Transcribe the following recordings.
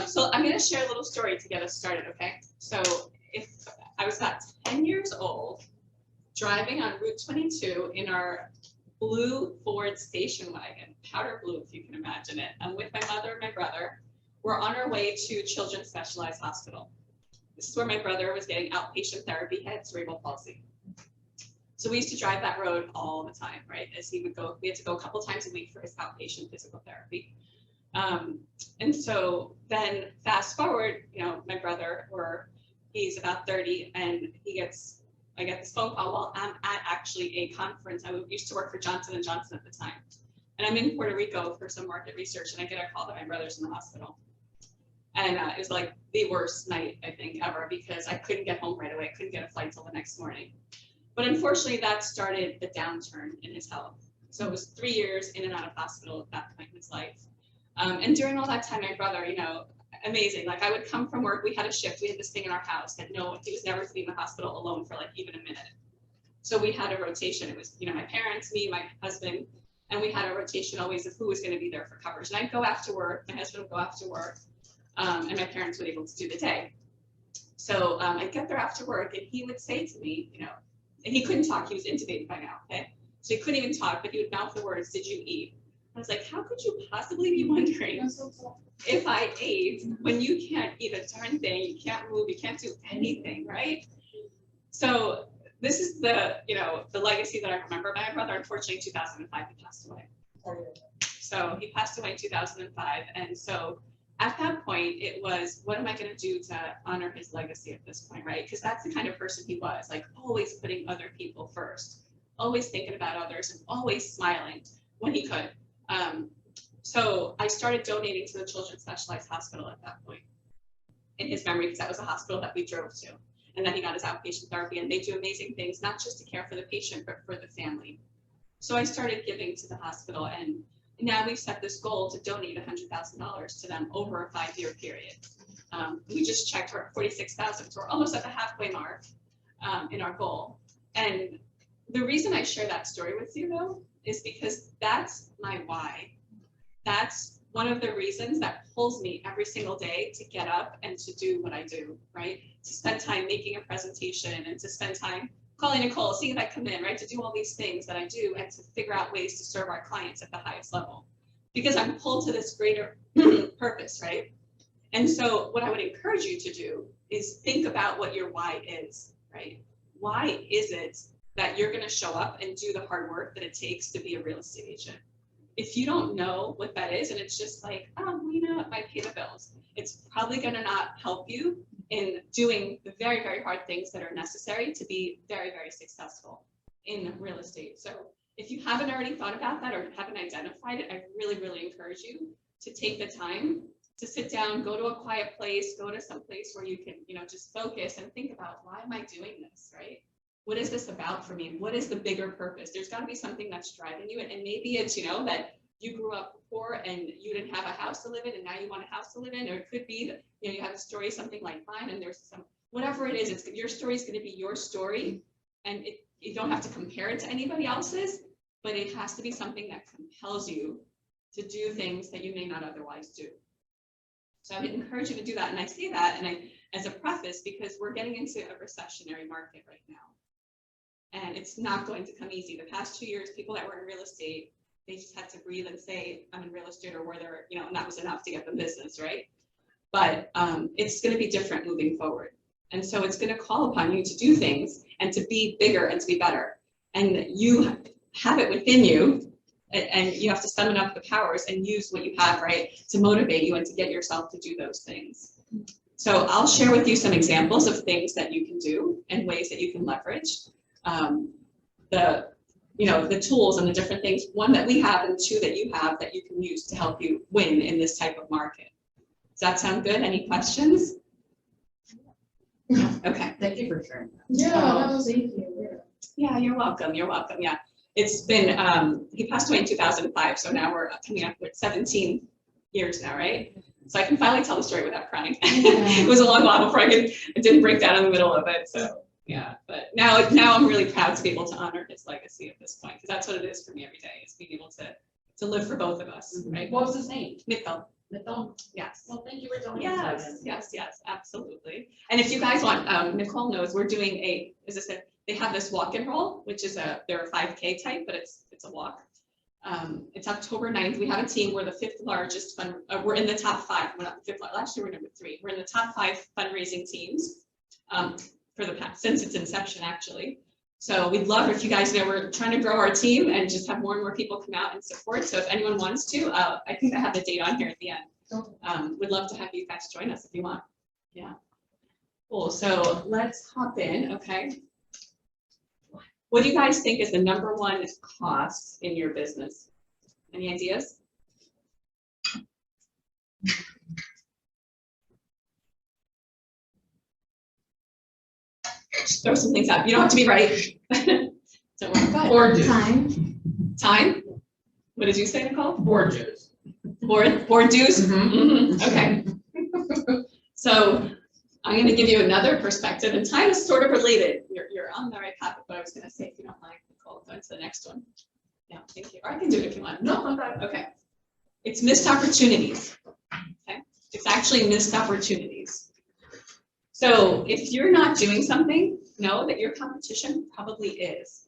So I'm going to share a little story to get us started, okay? So if I was about 10 years old, driving on Route 22 in our blue Ford station wagon, powder blue if you can imagine it. I'm with my mother and my brother. We're on our way to Children's Specialized Hospital. This is where my brother was getting outpatient therapy. He had cerebral palsy. So we used to drive that road all the time, right? As he would go, we had to go a couple times a week for his outpatient physical therapy. And so then fast forward, you know, my brother, he's about 30, and I get this phone call while I'm at actually a conference. I used to work for Johnson & Johnson at the time. And I'm in Puerto Rico for some market research, and I get a call that my brother's in the hospital. And it was like the worst night, I think, ever, because I couldn't get home right away. I couldn't get a flight till the next morning. But unfortunately, that started the downturn in his health. So it was 3 years in and out of hospital at that point in his life. And during all that time, my brother, you know, amazing. Like I would come from work, we had a shift, we had this thing in our house that he was never to be in the hospital alone for like even a minute. So we had a rotation. It was, you know, my parents, me, my husband, and we had a rotation always of who was going to be there for coverage. And I'd go after work, my husband would go after work, and my parents would be able to do the day. So I'd get there after work, and he would say to me, you know, and he couldn't talk, he was intubated by now, okay? So he couldn't even talk, but he would mouth the words, "Did you eat?" I was like, how could you possibly be wondering if I ate when you can't eat a darn thing, you can't move, you can't do anything, right? So this is the, you know, the legacy that I remember. My brother, unfortunately, in 2005, he passed away. So he passed away in 2005. And so at that point, it was, what am I going to do to honor his legacy at this point, right? Because that's the kind of person he was, like always putting other people first, always thinking about others, and always smiling when he could. So I started donating to the Children's Specialized Hospital at that point in his memory, because that was a hospital that we drove to, and then he got his outpatient therapy, and they do amazing things, not just to care for the patient, but for the family. So I started giving to the hospital, and now we've set this goal to donate $100,000 to them over a 5-year period. We just checked, we're at 46,000, so we're almost at the halfway mark in our goal. And the reason I share that story with you, though, is because that's my why. That's one of the reasons that pulls me every single day to get up and to do what I do, right? To spend time making a presentation, and to spend time calling Nicole, seeing if I come in, right? To do all these things that I do, and to figure out ways to serve our clients at the highest level, because I'm pulled to this greater purpose, right? And so what I would encourage you to do is think about what your why is, right? Why is it that you're going to show up and do the hard work that it takes to be a real estate agent? If you don't know what that is, and it's just like, oh, you know, it might pay the bills, it's probably going to not help you in doing the very, very hard things that are necessary to be very, very successful in real estate. So if you haven't already thought about that or haven't identified it, I really, really encourage you to take the time to sit down, go to a quiet place, go to some place where you can, you know, just focus and think about, why am I doing this, right? What is this about for me? What is the bigger purpose? There's got to be something that's driving you. And maybe it's, you know, that you grew up poor and you didn't have a house to live in, and now you want a house to live in. Or it could be that, you know, you have a story, something like mine, and there's some, whatever it is, your story is going to be your story. And you don't have to compare it to anybody else's, but it has to be something that compels you to do things that you may not otherwise do. So I would encourage you to do that. And I say that, and as a preface, because we're getting into a recessionary market right now. And it's not going to come easy. The past 2 years, people that were in real estate, they just had to breathe and say, I'm in real estate, or where they're, you know, and that was enough to get them business, right? But it's going to be different moving forward. And so it's going to call upon you to do things and to be bigger and to be better. And you have it within you, and you have to summon up the powers and use what you have, right, to motivate you and to get yourself to do those things. So I'll share with you some examples of things that you can do and ways that you can leverage the tools and the different things, one that we have and two that you have that you can use to help you win in this type of market. Does that sound good? Any questions? Okay. Thank you for sharing that. Yeah, thank you. Yeah, you're welcome. You're welcome. Yeah. It's been, he passed away in 2005. So now we're coming up with 17 years now, right? So I can finally tell the story without crying. It was a long while before I didn't break down in the middle of it. So yeah, but now I'm really proud to be able to honor his legacy at this point, because that's what it is for me every day, is being able to live for both of us, right? What was his name? Mikkel. Yes. Well, thank you for telling Yes, us. yes, absolutely. And if you guys want, Nicole knows, we're doing they have this walk and roll, which is they're a 5K type, but it's a walk. It's October 9th. We have a team. We're the 5th largest we're in the top 5. We're not the 5th. Last year we're number 3. We're in the top 5 fundraising teams for the past, since its inception, actually. So we'd love if you guys know we're trying to grow our team and just have more and more people come out and support. So if anyone wants to, I think I have the date on here at the end. We'd love to have you guys join us if you want. Yeah. Cool. So let's hop in. Okay. What do you guys think is the #1 cost in your business? Any ideas? Just throw some things out. You don't have to be right. Don't worry. Go ahead. Or time. Time? What did you say, Nicole? Board dues. Board dues? Okay. So I'm going to give you another perspective, and time is sort of related. You're on the right path with what I was going to say, if you don't mind, Nicole. Go into the next one. Yeah, thank you. Or I can do it if you want. No, okay. It's missed opportunities. Okay. It's actually missed opportunities. So if you're not doing something, know that your competition probably is.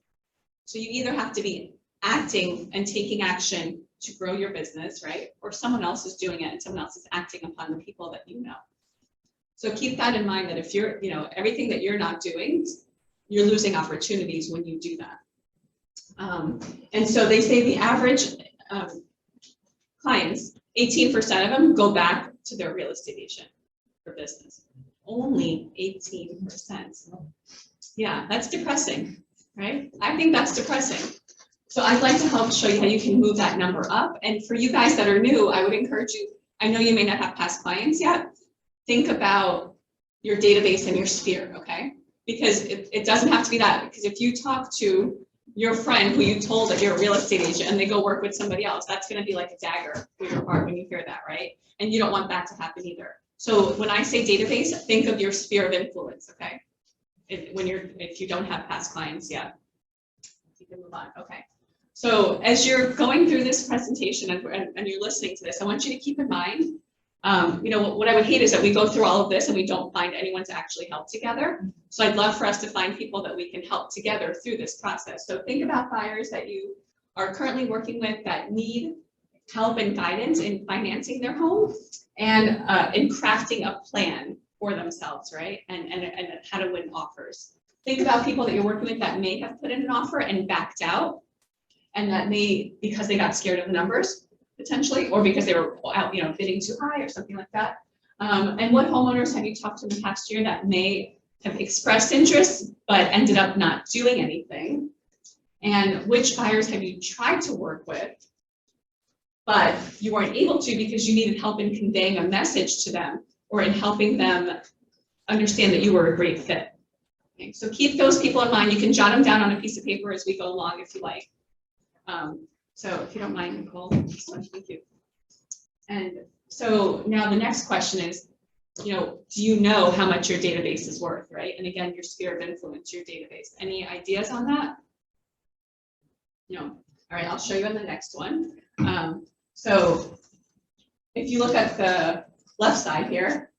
So you either have to be acting and taking action to grow your business, right? Or someone else is doing it and someone else is acting upon the people that you know. So keep that in mind, that if you're, everything that you're not doing, you're losing opportunities when you do that. And so they say the average clients, 18% of them go back to their real estate agent for business. Only 18%. Yeah, that's depressing, right? I think that's depressing. So I'd like to help show you how you can move that number up. And for you guys that are new, I would encourage you, I know you may not have past clients yet, think about your database and your sphere, okay? Because it doesn't have to be that, because if you talk to your friend who you told that you're a real estate agent and they go work with somebody else, that's gonna be like a dagger through your heart when you hear that, right? And you don't want that to happen either. So when I say database, think of your sphere of influence, okay? If you don't have past clients yet, you can move on, okay? So as you're going through this presentation and you're listening to this, I want you to keep in mind, what I would hate is that we go through all of this and we don't find anyone to actually help together. So I'd love for us to find people that we can help together through this process. So think about buyers that you are currently working with that need help and guidance in financing their home and in crafting a plan for themselves, right? And how to win offers. Think about people that you're working with that may have put in an offer and backed out, and that may, because they got scared of the numbers, potentially, or because they were out, bidding too high or something like that. And what homeowners have you talked to in the past year that may have expressed interest but ended up not doing anything? And which buyers have you tried to work with but you weren't able to because you needed help in conveying a message to them or in helping them understand that you were a great fit? Okay, so keep those people in mind. You can jot them down on a piece of paper as we go along if you like. So if you don't mind, Nicole, thank you. And so now the next question is, do you know how much your database is worth, right? And again, your sphere of influence, your database. Any ideas on that? No. All right, I'll show you on the next one. So if you look at the left side here,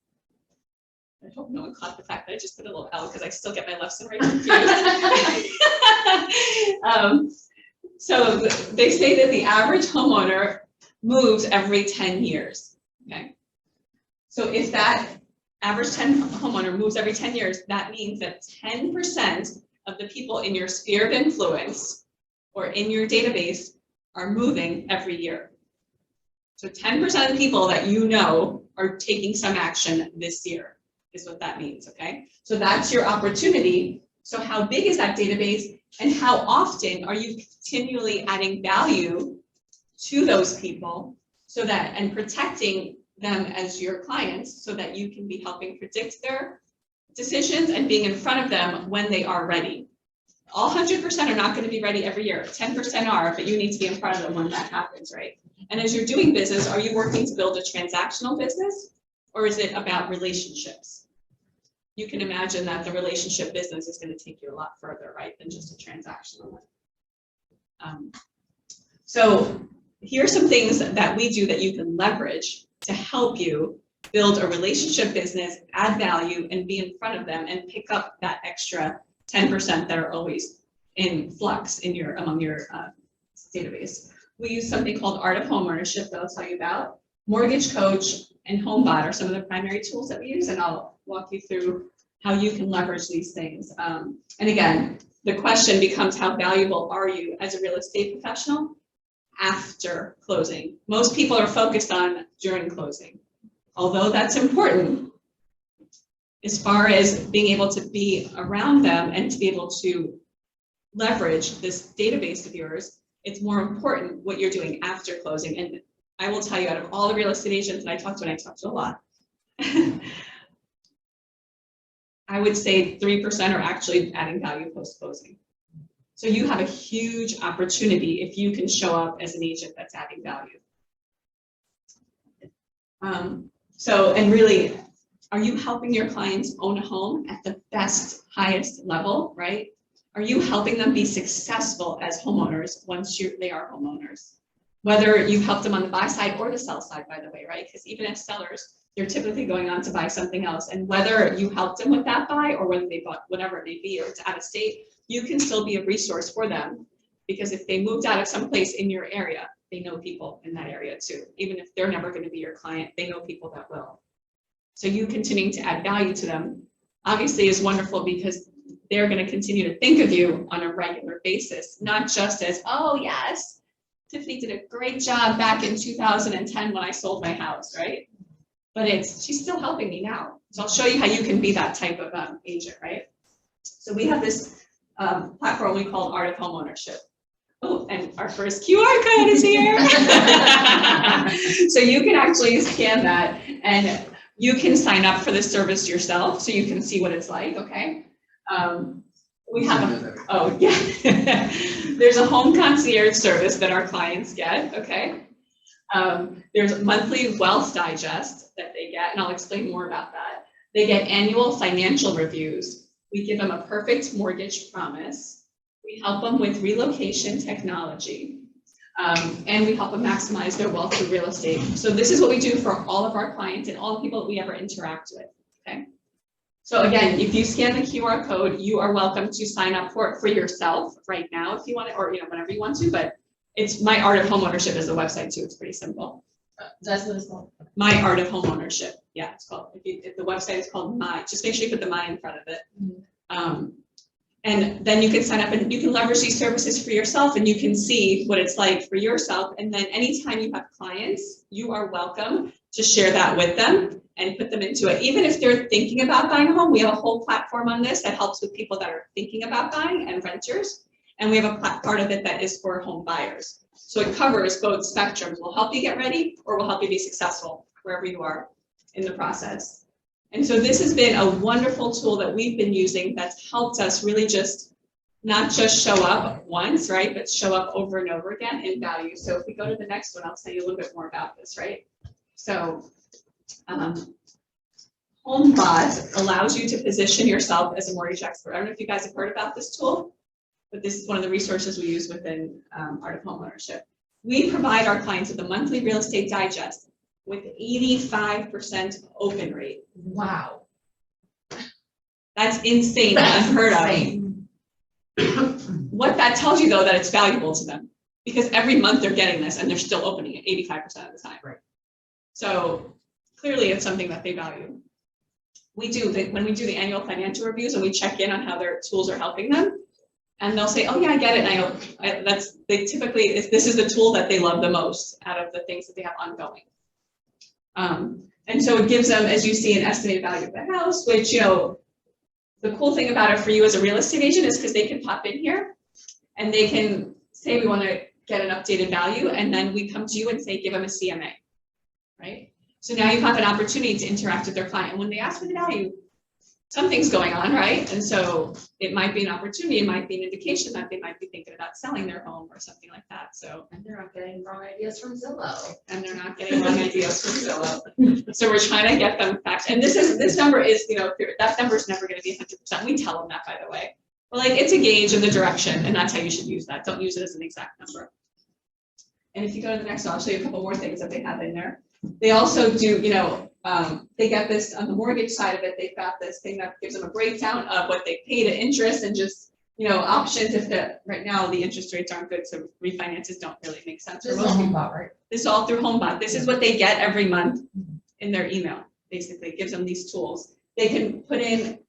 I hope no one caught the fact that I just put a little L because I still get my lefts and rights confused. So they say that the average homeowner moves every 10 years, okay? So if that average homeowner moves every 10 years, that means that 10% of the people in your sphere of influence or in your database are moving every year. So 10% of the people that you know are taking some action this year is what that means, okay? So that's your opportunity. So how big is that database? And how often are you continually adding value to those people so that, and protecting them as your clients so that you can be helping predict their decisions and being in front of them when they are ready? All 100% are not going to be ready every year. 10% are, but you need to be in front of them when that happens, right? And as you're doing business, are you working to build a transactional business or is it about relationships? You can imagine that the relationship business is going to take you a lot further, right, than just a transactional one. So here are some things that we do that you can leverage to help you build a relationship business, add value, and be in front of them and pick up that extra 10% that are always in flux in your among your database. We use something called Art of Homeownership that I'll tell you about. Mortgage Coach and HomeBot are some of the primary tools that we use, and I'll walk you through how you can leverage these things. And again, the question becomes, how valuable are you as a real estate professional after closing? Most people are focused on during closing, although that's important. As far as being able to be around them and to be able to leverage this database of yours, it's more important what you're doing after closing. And I will tell you, out of all the real estate agents that I talk to, and I talk to a lot, I would say 3% are actually adding value post-closing. So you have a huge opportunity if you can show up as an agent that's adding value. And really, are you helping your clients own a home at the best, highest level, right? Are you helping them be successful as homeowners once they are homeowners? Whether you've helped them on the buy side or the sell side, by the way, right? Because even as sellers, they're typically going on to buy something else. And whether you helped them with that buy or whether they bought whatever it may be or it's out of state, you can still be a resource for them. Because if they moved out of someplace in your area, they know people in that area too. Even if they're never going to be your client, they know people that will. So you continuing to add value to them obviously is wonderful, because they're going to continue to think of you on a regular basis, not just as, oh yes, Tiffany did a great job back in 2010 when I sold my house, right? But she's still helping me now. So I'll show you how you can be that type of agent, right? So we have this platform we call Art of Homeownership. Oh, and our first QR code is here. So you can actually scan that and you can sign up for the service yourself so you can see what it's like, okay? We have oh yeah, there's a home concierge service that our clients get, okay? There's monthly wealth digest that they get, and I'll explain more about that. They get annual financial reviews. We give them a perfect mortgage promise. We help them with relocation technology, and we help them maximize their wealth through real estate. So this is what we do for all of our clients and all the people that we ever interact with, okay? So again, if you scan the QR code, you are welcome to sign up for it for yourself right now if you want it, or whenever you want to, but it's My Art of Homeownership is the website too. It's pretty simple. That's what it's called. My Art of Homeownership. Yeah, it's called. If the website is called My, just make sure you put the My in front of it. Mm-hmm. And then you can sign up and you can leverage these services for yourself, and you can see what it's like for yourself. And then anytime you have clients, you are welcome to share that with them and put them into it. Even if they're thinking about buying a home, we have a whole platform on this that helps with people that are thinking about buying and renters. And we have a part of it that is for home buyers. So it covers both spectrums. We'll help you get ready, or we'll help you be successful wherever you are in the process. And so this has been a wonderful tool that we've been using that's helped us really just not just show up once, right, but show up over and over again in value. So if we go to the next one, I'll tell you a little bit more about this, right? So HomeBot allows you to position yourself as a mortgage expert. I don't know if you guys have heard about this tool, but this is one of the resources we use within Art of Homeownership. We provide our clients with a monthly real estate digest with 85% open rate. Wow. That's insane, unheard of. What that tells you though, that it's valuable to them, because every month they're getting this and they're still opening it 85% of the time. Right. So clearly it's something that they value. We do, when we do the annual financial reviews and we check in on how their tools are helping them, and they'll say, oh yeah, I get it. And I go, this is the tool that they love the most out of the things that they have ongoing. And so it gives them, as you see, an estimated value of the house, which, the cool thing about it for you as a real estate agent is because they can pop in here and they can say, we want to get an updated value. And then we come to you and say, give them a CMA, right? So now you have an opportunity to interact with their client. And when they ask for the value, something's going on, right? And so it might be an opportunity, it might be an indication that they might be thinking about selling their home or something like that. So, and they're not getting wrong ideas from Zillow. And they're not getting wrong ideas from Zillow. So we're trying to get them back. And this number is, that number is never going to be 100%. We tell them that, by the way. We're like, it's a gauge in the direction, and that's how you should use that. Don't use it as an exact number. And if you go to the next one, I'll show you a couple more things that they have in there. They also do, they get this on the mortgage side of it, they've got this thing that gives them a breakdown of what they pay to interest and just, options if right now the interest rates aren't good, so refinances don't really make sense for This is most people. HomeBot, right? This is all through HomeBot. This is what they get every month in their email, basically. It gives them these tools. They can put in,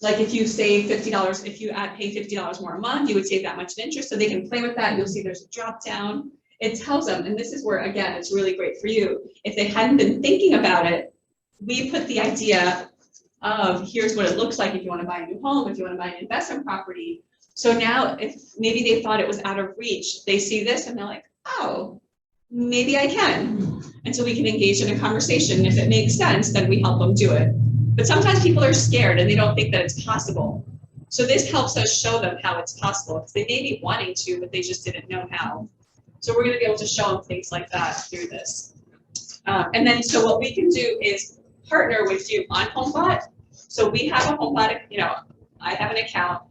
like if you save $50, if you pay $50 more a month, you would save that much in interest. So they can play with that. You'll see there's a drop down. It tells them, and this is where, again, it's really great for you. If they hadn't been thinking about it, we put the idea of here's what it looks like if you want to buy a new home, if you want to buy an investment property. So now if maybe they thought it was out of reach, they see this and they're like, oh, maybe I can. And so we can engage in a conversation. If it makes sense, then we help them do it. But sometimes people are scared and they don't think that it's possible. So this helps us show them how it's possible, because they may be wanting to, but they just didn't know how. So we're going to be able to show them things like that through this. And then, so what we can do is partner with you on HomeBot. So we have a HomeBot, I have an account.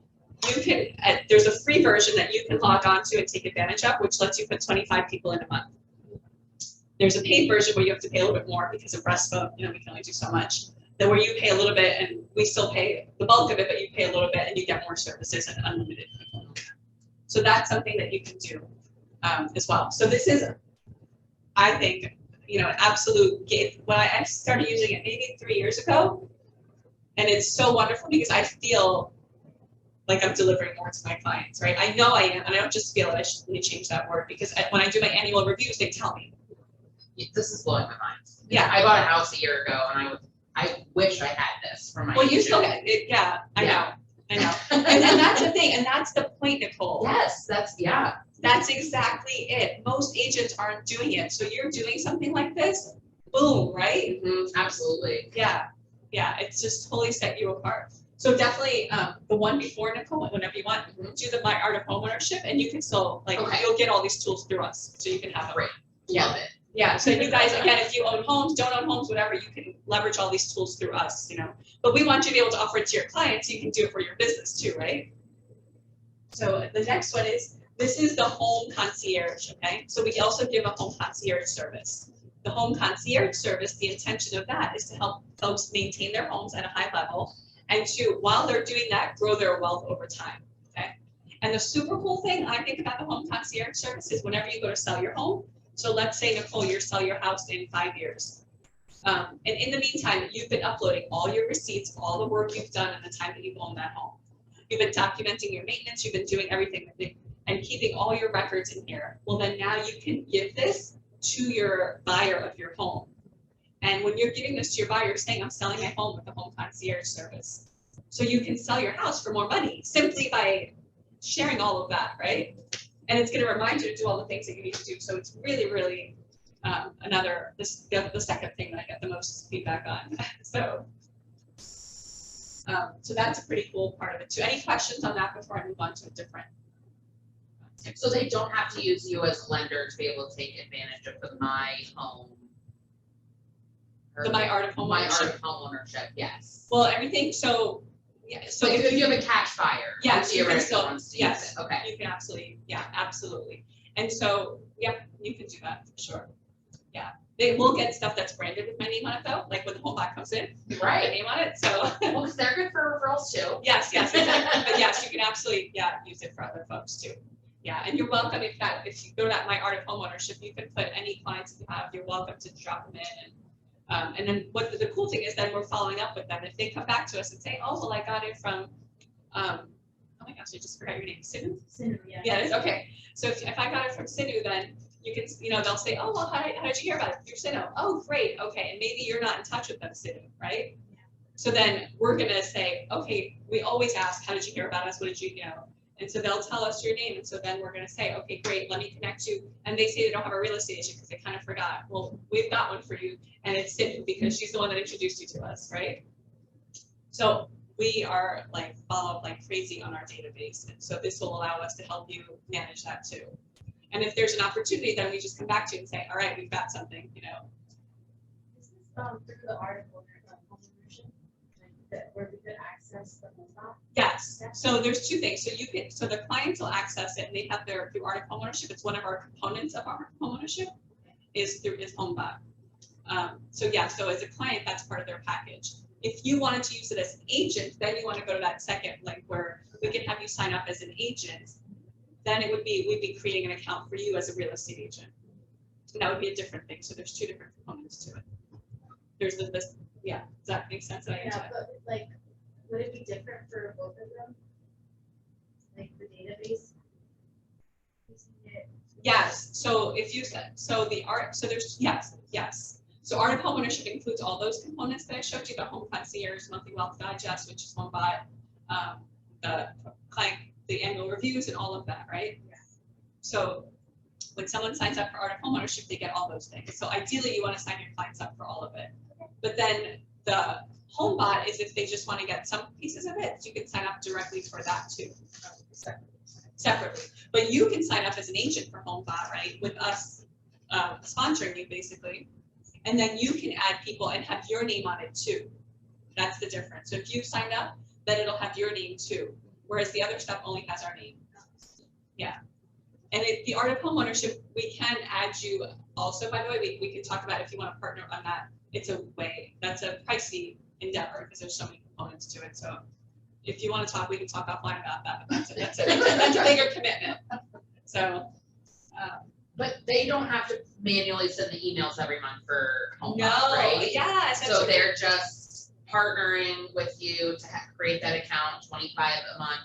You can, there's a free version that you can log on to and take advantage of, which lets you put 25 people in a month. There's a paid version where you have to pay a little bit more because of RESPA, we can only do so much. Then where you pay a little bit and we still pay the bulk of it, but you pay a little bit and you get more services and unlimited people. So that's something that you can do as well. So this is, I think, an absolute game. When I started using it maybe 3 years ago, and it's so wonderful because I feel like I'm delivering more to my clients, right? I know I am, and I don't just feel it. I should really change that word, because when I do my annual reviews, they tell me. This is blowing my mind. Yeah, I bought a house a year ago, and I wish I had this for my. Well, you still get it. Yeah, I know. and that's the thing, and that's the point, Nicole. Yes, That's exactly it. Most agents aren't doing it. So you're doing something like this, boom, right? Absolutely. Yeah, it's just totally set you apart. So definitely the one before, Nicole, whenever you want, do the My Art of Homeownership, and you can still, you'll get all these tools through us. So you can have them. Great. Love it. Yeah, so you guys, again, if you own homes, don't own homes, whatever, you can leverage all these tools through us, But we want you to be able to offer it to your clients so you can do it for your business too, right? So the next one is, this is the home concierge, okay? So we also give a home concierge service. The home concierge service, the intention of that is to help folks maintain their homes at a high level, and to, while they're doing that, grow their wealth over time, okay? And the super cool thing I think about the home concierge service is whenever you go to sell your home, so let's say, Nicole, you sell your house in 5 years. And in the meantime, you've been uploading all your receipts, all the work you've done in the time that you've owned that home. You've been documenting your maintenance, you've been doing everything and keeping all your records in here. Well, then now you can give this to your buyer of your home. And when you're giving this to your buyer, you're saying, I'm selling my home with the home concierge service. So you can sell your house for more money simply by sharing all of that, right? And it's going to remind you to do all the things that you need to do. So it's really, really the second thing that I get the most feedback on. So that's a pretty cool part of it too. Any questions on that before I move on to a different? So they don't have to use you as a lender to be able to take advantage of the My Home. The My Art of Homeownership. My Art of Homeownership, yes. Well, everything. So yeah. So if you have a cash buyer, yes, you can still. Yes. Okay. You can absolutely. Yeah, absolutely. And so, yep, you can do that for sure. Yeah. They will get stuff that's branded with my name on it though, like when the HomeBot comes in, you write my name on it. So well, because they're good for referrals too. Yes, exactly. But yes, you can absolutely use it for other folks too. Yeah, and you're welcome if you go to that My Art of Homeownership, you can put any clients you have. You're welcome to drop them in, and then what the cool thing is, then we're following up with them. If they come back to us and say, oh well, I got it from, oh my gosh, I just forgot your name, Sinu. Sinu, yeah. Yeah, it's okay. So if I got it from Sinu, then you can, they'll say, oh well, how did you hear about it? Through Sinu. Oh great, okay, and maybe you're not in touch with them, Sinu, right? Yeah. So then we're gonna say, okay, we always ask, how did you hear about us? What did you And so they'll tell us your name, and so then we're going to say, okay, great, let me connect you. And they say they don't have a real estate agent because they kind of forgot. Well, we've got one for you, and it's Sydney because she's the one that introduced you to us, right? So we are follow up like crazy on our database, and so this will allow us to help you manage that too. And if there's an opportunity, then we just come back to you and say, all right, we've got something, This is through the article of homeownership, where we could access the HomeBot. Yes. So there's two things. So the clients will access it, and they have through Art of Homeownership. It's one of our components of our homeownership is HomeBot. So yeah, so as a client, that's part of their package. If you wanted to use it as an agent, then you want to go to that second link where we can have you sign up as an agent. Then we'd be creating an account for you as a real estate agent. And that would be a different thing. So there's two different components to it. There's this, yeah, does that make sense? Did I answer Yeah, that? but like, would it be different for both of them? Like the database? Using it- Yes, so if you said, so the art, so there's, yes. So art of homeownership includes all those components that I showed you, the home concierge, monthly wealth digest, which is one by the client, the annual reviews and all of that, right? Yeah. So when someone signs up for art of homeownership, they get all those things. So ideally you want to sign your clients up for all of it. But then the home bot is if they just want to get some pieces of it, you can sign up directly for that too. Separately. But you can sign up as an agent for HomeBot, right? With us sponsoring you basically. And then you can add people and have your name on it too. That's the difference. So if you sign up, then it'll have your name too. Whereas the other stuff only has our name. Yeah. And the art of homeownership, we can add you also, by the way, we can talk about if you want to partner on that. It's a way, that's a pricey endeavor because there's so many components to it. So if you want to talk, we can talk offline about that, but that's a bigger commitment. So, But they don't have to manually send the emails every month for HomeBot, no, right? yes. So they're just partnering with you to create that account, 25 a month.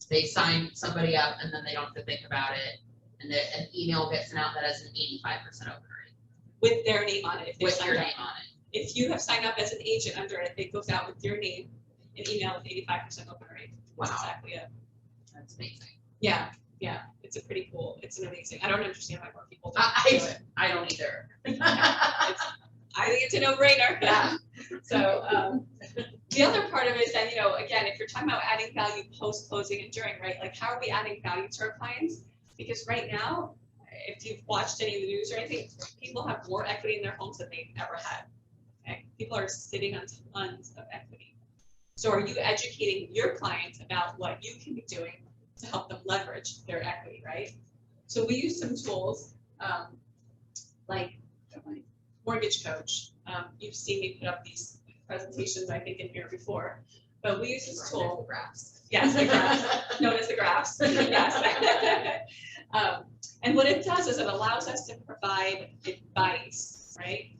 They sign somebody up and then they don't have to think about it. And an email gets sent out that has an 85% open rate. With their name on it. If they With signed your up. name on it. If you have signed up as an agent under it, it goes out with your name, an email with 85% open rate. That's Wow. exactly it. That's amazing. Yeah, it's a pretty cool, it's an amazing, I don't understand why more people don't do it. I don't either. I think it's a no-brainer. Yeah. So, the other part of it is that, you know, again, if you're talking about adding value post-closing and during, right? Like, how are we adding value to our clients? Because right now, if you've watched any of the news or anything, people have more equity in their homes than they've ever had. Okay? People are sitting on tons of equity. So are you educating your clients about what you can be doing to help them leverage their equity, right? So we use some tools, like Mortgage Coach. You've seen me put up these presentations, I think, in here before, but we use this tool. Graphs. Yes, the graphs, known as the graphs, yes. And what it does is it allows us to provide advice, right?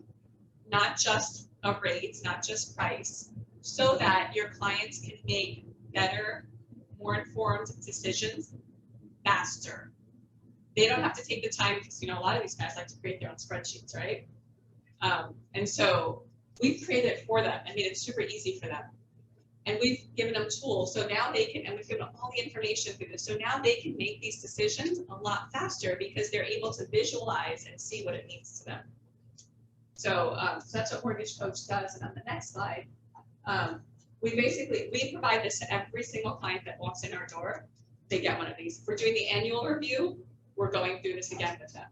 Not just a rate, not just price, so that your clients can make better, more informed decisions faster. They don't have to take the time because, you know, a lot of these guys like to create their own spreadsheets, right? And so we've created it for them. I mean, it's super easy for them. And we've given them tools. So now they can, and we've given them all the information through this. So now they can make these decisions a lot faster because they're able to visualize and see what it means to them. So, so that's what Mortgage Coach does. And on the next slide, we provide this to every single client that walks in our door. They get one of these. If we're doing the annual review, we're going through this again with them.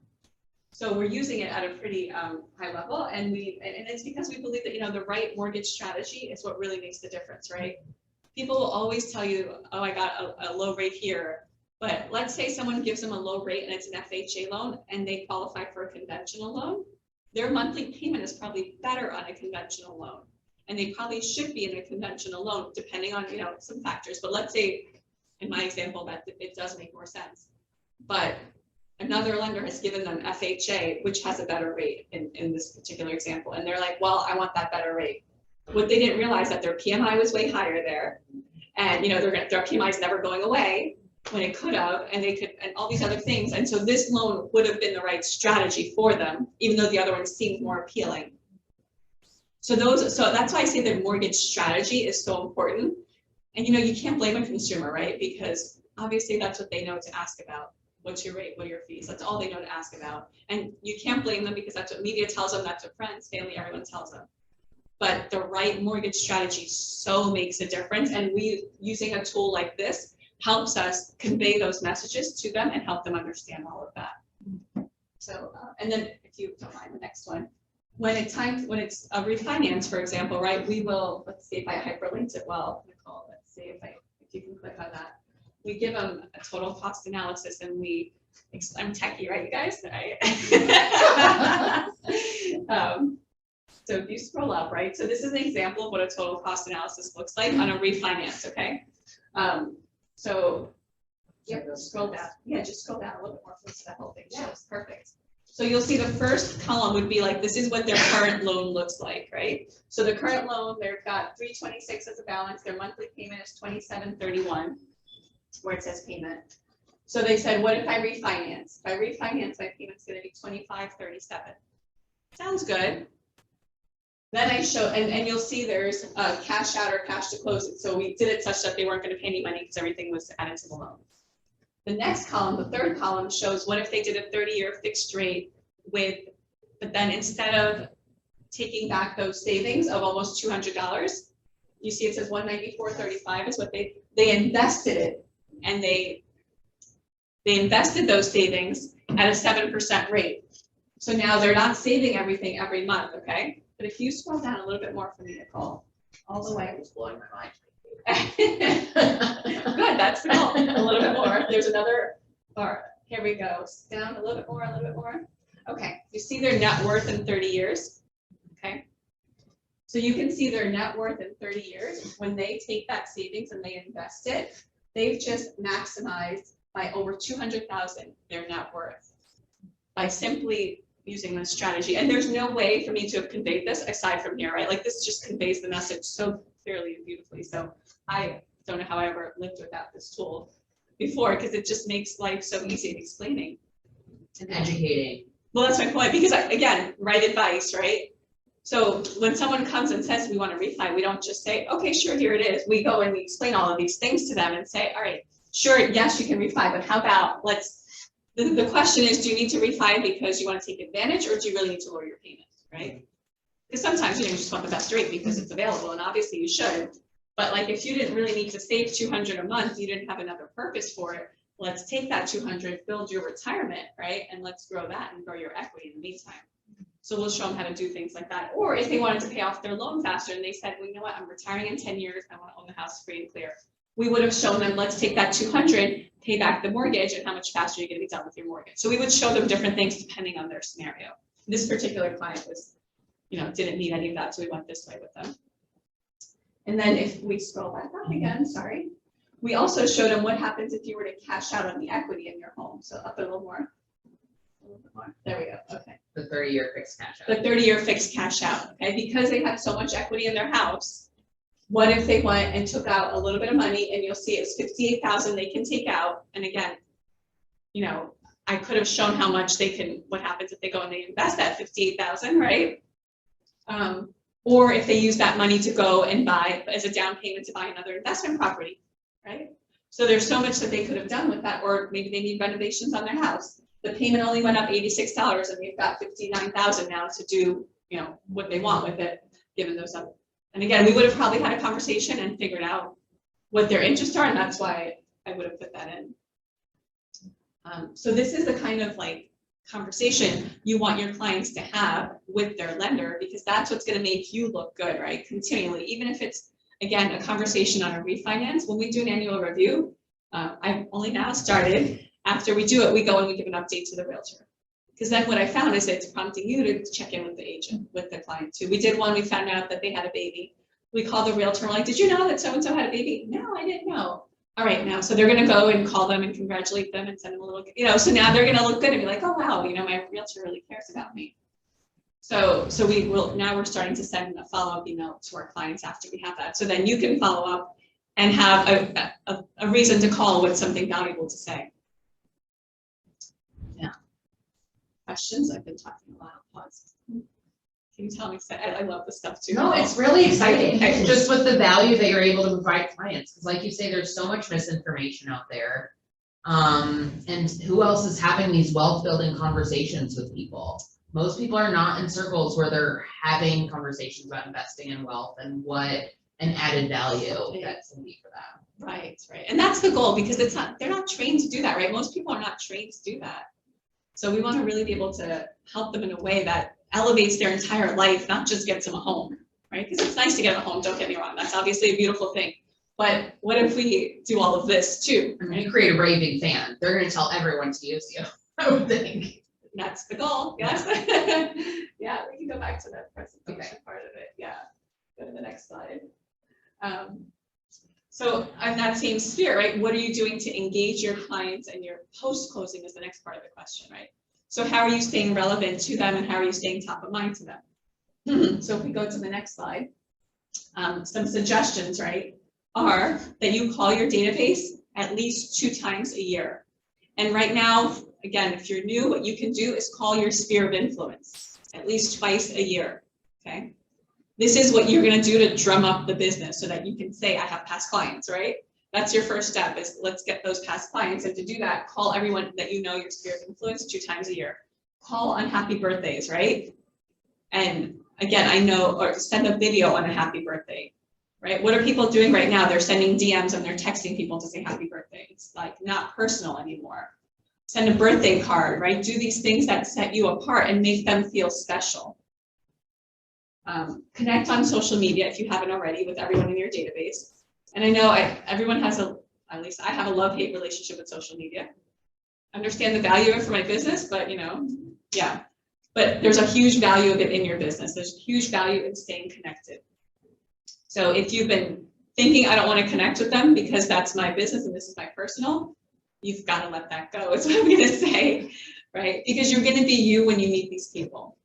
So we're using it at a pretty high level, and it's because we believe that, you know, the right mortgage strategy is what really makes the difference, right? People will always tell you, oh, I got a low rate here, but let's say someone gives them a low rate and it's an FHA loan and they qualify for a conventional loan. Their monthly payment is probably better on a conventional loan, and they probably should be in a conventional loan depending on, you know, some factors. But let's say, in my example, that it does make more sense. But another lender has given them FHA, which has a better rate in this particular example. And they're like, well, I want that better rate. What they didn't realize that their PMI was way higher there. And, you know, their PMI is never going away when it could have, and all these other things. And so this loan would have been the right strategy for them, even though the other one seemed more appealing. So that's why I say the mortgage strategy is so important. And, you know, you can't blame a consumer, right? Because obviously that's what they know to ask about. What's your rate? What are your fees? That's all they know to ask about. And you can't blame them because that's what media tells them, that's what friends, family, everyone tells them. But the right mortgage strategy so makes a difference. And using a tool like this helps us convey those messages to them and help them understand all of that. So, and then if you don't mind the next one, when it's a refinance, for example, right, we will, let's see if I hyperlinked it well, Nicole, let's see if you can click on that. We give them a total cost analysis, and I'm techie, right, you guys? So if you scroll up, right, so this is an example of what a total cost analysis looks like on a refinance, okay? So, yeah, scroll down, yeah, just scroll down a little bit more so the whole thing shows, perfect. So you'll see the first column would be like, this is what their current loan looks like, right? So the current loan, they've got $326 as a balance, their monthly payment is $27.31, where it says payment. So they said, what if I refinance? If I refinance, my payment's gonna be $25.37. Sounds good. Then I show, and you'll see there's a cash out or cash to close it. So we did it such that they weren't gonna pay any money because everything was added to the loan. The next column, the third column, shows what if they did a 30-year fixed rate with, but then instead of taking back those savings of almost $200, you see it says $194.35 is what they invested it, and they invested those savings at a 7% rate. So now they're not saving everything every month, okay? But if you scroll down a little bit more for me, Nicole, all the way. It's blowing my mind. Good, that's the goal. A little bit more. There's another bar. Here we go. Down a little bit more, a little bit more. Okay, you see their net worth in 30 years. Okay. So you can see their net worth in 30 years. When they take that savings and they invest it, they've just maximized by over 200,000 their net worth by simply using this strategy. And there's no way for me to have conveyed this aside from here, right? Like this just conveys the message so clearly and beautifully. So I don't know how I ever lived without this tool before, because it just makes life so easy in explaining. And educating. Well, that's my point, because again, right advice, right? So when someone comes and says we want to refi, we don't just say, okay, sure, here it is. We go and we explain all of these things to them and say, all right, sure, yes, you can refi, but how about the question is, do you need to refi because you want to take advantage, or do you really need to lower your payment, right? Because sometimes you just want the best rate because it's available, and obviously you should. But like if you didn't really need to save $200 a month, you didn't have another purpose for it, let's take that $200, build your retirement, right? And let's grow that and grow your equity in the meantime. So we'll show them how to do things like that. Or if they wanted to pay off their loan faster and they said, well, you know what, I'm retiring in 10 years, I want to own the house free and clear. We would have shown them, let's take that $200, pay back the mortgage, and how much faster you're going to be done with your mortgage. So we would show them different things depending on their scenario. This particular client was, didn't need any of that, so we went this way with them. And then if we scroll back up again, sorry, we also showed them what happens if you were to cash out on the equity in your home. So up a little more. A little bit more. There we go. Okay. The 30-year fixed cash out. The 30-year fixed cash out. Okay, because they had so much equity in their house. What if they went and took out a little bit of money, and you'll see it's $58,000 they can take out. And again, I could have shown how much they can. What happens if they go and they invest that $58,000, right? Or if they use that money to go and buy as a down payment to buy another investment property, right? So there's so much that they could have done with that, or maybe they need renovations on their house. The payment only went up $86, and they've got $59,000 now to do, what they want with it, given those up. And again, we would have probably had a conversation and figured out what their interests are, and that's why I would have put that in. So this is the kind of conversation you want your clients to have with their lender, because that's what's going to make you look good, right? Continually, even if it's, again, a conversation on a refinance. When we do an annual review, I've only now started. After we do it, we go and we give an update to the realtor. Because then what I found is it's prompting you to check in with the agent, with the client too. We did one, we found out that they had a baby. We called the realtor, we're like, did you know that so-and-so had a baby? No, I didn't know. All right, now, so they're gonna go and call them and congratulate them and send them a little, so now they're gonna look good and be like, oh wow, my realtor really cares about me. So we will, now we're starting to send a follow-up email to our clients after we have that. So then you can follow up and have a reason to call with something valuable to say. Yeah. Questions? I've been talking a lot. Pause. Can you tell me? I love this stuff too. No, it's really exciting. Just with the value that you're able to provide clients. Because like you say, there's so much misinformation out there. And who else is having these wealth building conversations with people? Most people are not in circles where they're having conversations about investing in wealth and what an added value that's going to be for them. Right. And that's the goal, because they're not trained to do that, right? Most people are not trained to do that. So we want to really be able to help them in a way that elevates their entire life, not just gets them a home, right? Because it's nice to get a home, don't get me wrong. That's obviously a beautiful thing. But what if we do all of this too? I mean, you create a raving fan. They're going to tell everyone to use you, I would think. That's the goal, yes. Yeah, we can go back to that presentation part of it, yeah. Go to the next slide. So on that same sphere, right, what are you doing to engage your clients and your post-closing is the next part of the question, right? So how are you staying relevant to them and how are you staying top of mind to them? So if we go to the next slide, some suggestions, right, are that you call your database at least 2 times a year. And right now, again, if you're new, what you can do is call your sphere of influence at least twice a year, okay? This is what you're gonna do to drum up the business so that you can say, I have past clients, right? That's your first step is let's get those past clients. And to do that, call everyone that you know your sphere of influence 2 times a year. Call on happy birthdays, right? And again, I know, or send a video on a happy birthday, right? What are people doing right now? They're sending DMs and they're texting people to say happy birthday. It's like not personal anymore. Send a birthday card, right? Do these things that set you apart and make them feel special. Connect on social media if you haven't already with everyone in your database. And I know everyone has at least I have a love-hate relationship with social media. Understand the value of it for my business, but you know, yeah. But there's a huge value of it in your business. There's huge value in staying connected. So if you've been thinking, I don't want to connect with them because that's my business and this is my personal, you've got to let that go, is what I'm going to say, right? Because you're going to be you when you meet these people.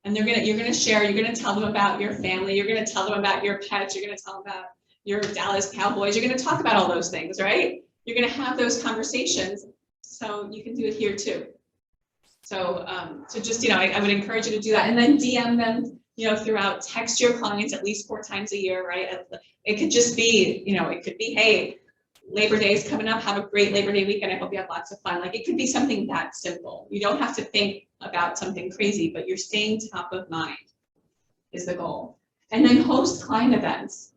And you're going to share, you're going to tell them about your family, you're going to tell them about your pets, you're going to tell them about your Dallas Cowboys, you're going to talk about all those things, right? You're going to have those conversations, so you can do it here too. So, so just, you know, I would encourage you to do that, and then DM them, you know, throughout. Text your clients at least 4 times a year, right? It could just be, you know, it could be, hey, Labor Day is coming up. Have a great Labor Day weekend. I hope you have lots of fun. Like it could be something that simple. You don't have to think about something crazy, but you're staying top of mind is the goal. And then host client events.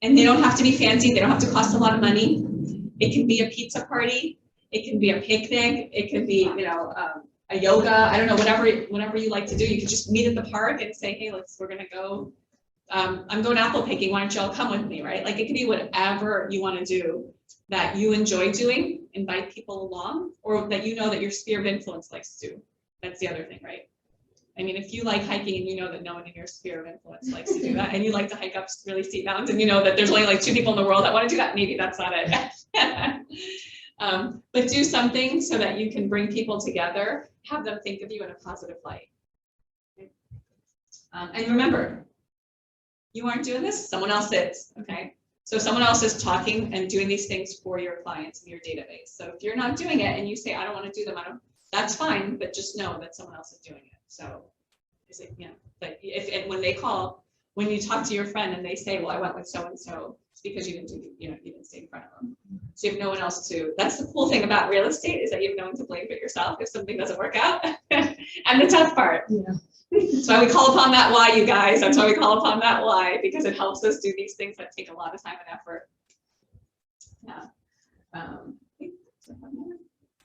And they don't have to be fancy. They don't have to cost a lot of money. It can be a pizza party. It can be a picnic. It can be, you know, a yoga. I don't know, whatever you like to do. You can just meet at the park and say, hey, we're gonna go. I'm going apple picking. Why don't you all come with me, right? Like it could be whatever you want to do that you enjoy doing. Invite people along, or that you know that your sphere of influence likes to do. That's the other thing, right? I mean, if you like hiking and you know that no one in your sphere of influence likes to do that, and you like to hike up really steep mountains and you know that there's only like 2 people in the world that want to do that, maybe that's not it. But do something so that you can bring people together, have them think of you in a positive light. Okay? And remember, you aren't doing this, someone else is, okay? So someone else is talking and doing these things for your clients in your database. So if you're not doing it and you say, I don't want to do them, that's fine, but just know that someone else is doing it. So is it, you know, but and when they call, when you talk to your friend and they say, well, I went with so-and-so, it's because you didn't do, you know, you didn't stay in front of them. So you have no one else to, that's the cool thing about real estate, is that you have no one to blame but yourself if something doesn't work out. And the tough part. Yeah. That's why we call upon that why, you guys. That's why we call upon that why, because it helps us do these things that take a lot of time and effort. Yeah.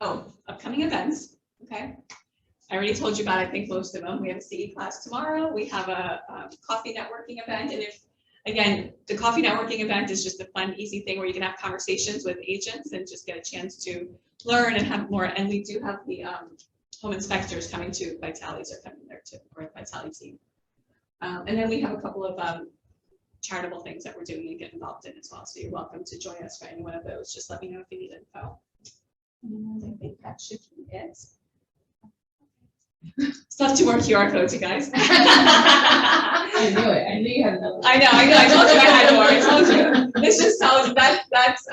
Oh, upcoming events. Okay. I already told you about, I think, most of them. We have a CE class tomorrow. We have a coffee networking event. And if, again, the coffee networking event is just a fun, easy thing where you can have conversations with agents and just get a chance to learn and have more. And we do have the home inspectors coming too. Vitali's are coming there too, or Vitali team. And then we have a couple of charitable things that we're doing and get involved in as well. So you're welcome to join us for any one of those. Just let me know if you need info. And I think that should be it. Still have 2 more QR codes, you guys. I knew it. I knew you had another one. I know. I told you I had more. I told you. This just tells that's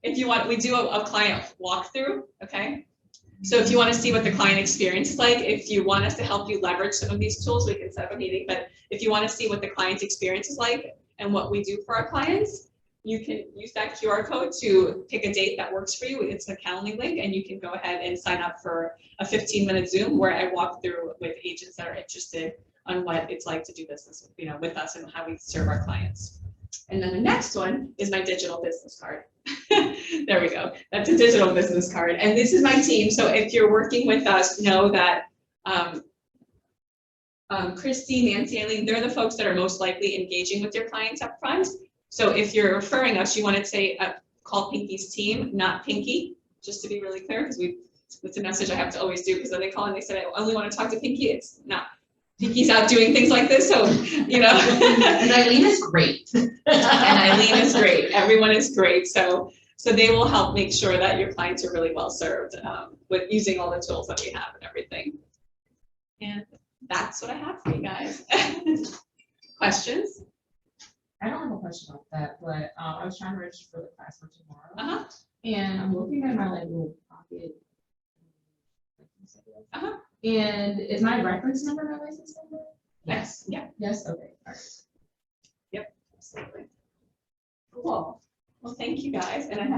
if you want, we do a client walkthrough, okay? So if you want to see what the client experience is like, if you want us to help you leverage some of these tools, we can set up a meeting. But if you want to see what the client experience is like and what we do for our clients, you can use that QR code to pick a date that works for you. It's a Calendly link, and you can go ahead and sign up for a 15-minute Zoom where I walk through with agents that are interested on what it's like to do business, you know, with us and how we serve our clients. And then the next one is my digital business card. There we go. That's a digital business card, and this is my team. So if you're working with us, know that Christy, Nancy, Aileen, they're the folks that are most likely engaging with your clients up front. So if you're referring us, you want to say call Pinky's team, not Pinky, just to be really clear, because It's a message I have to always do, because then they call and they say, I only want to talk to Pinky. It's not, Pinky's out doing things like this, so, you know. And Eileen is great. And Eileen is great, everyone is great, so they will help make sure that your clients are really well served, with using all the tools that we have and everything. And that's what I have for you guys. Questions? I don't have a question about that, but I was trying to register for the class for tomorrow. Uh-huh, And I'm looking at my like little pocket. uh-huh, And is my reference number my license number? yes, yeah, Yes, okay, all right. absolutely. Cool, well, thank you guys, and I have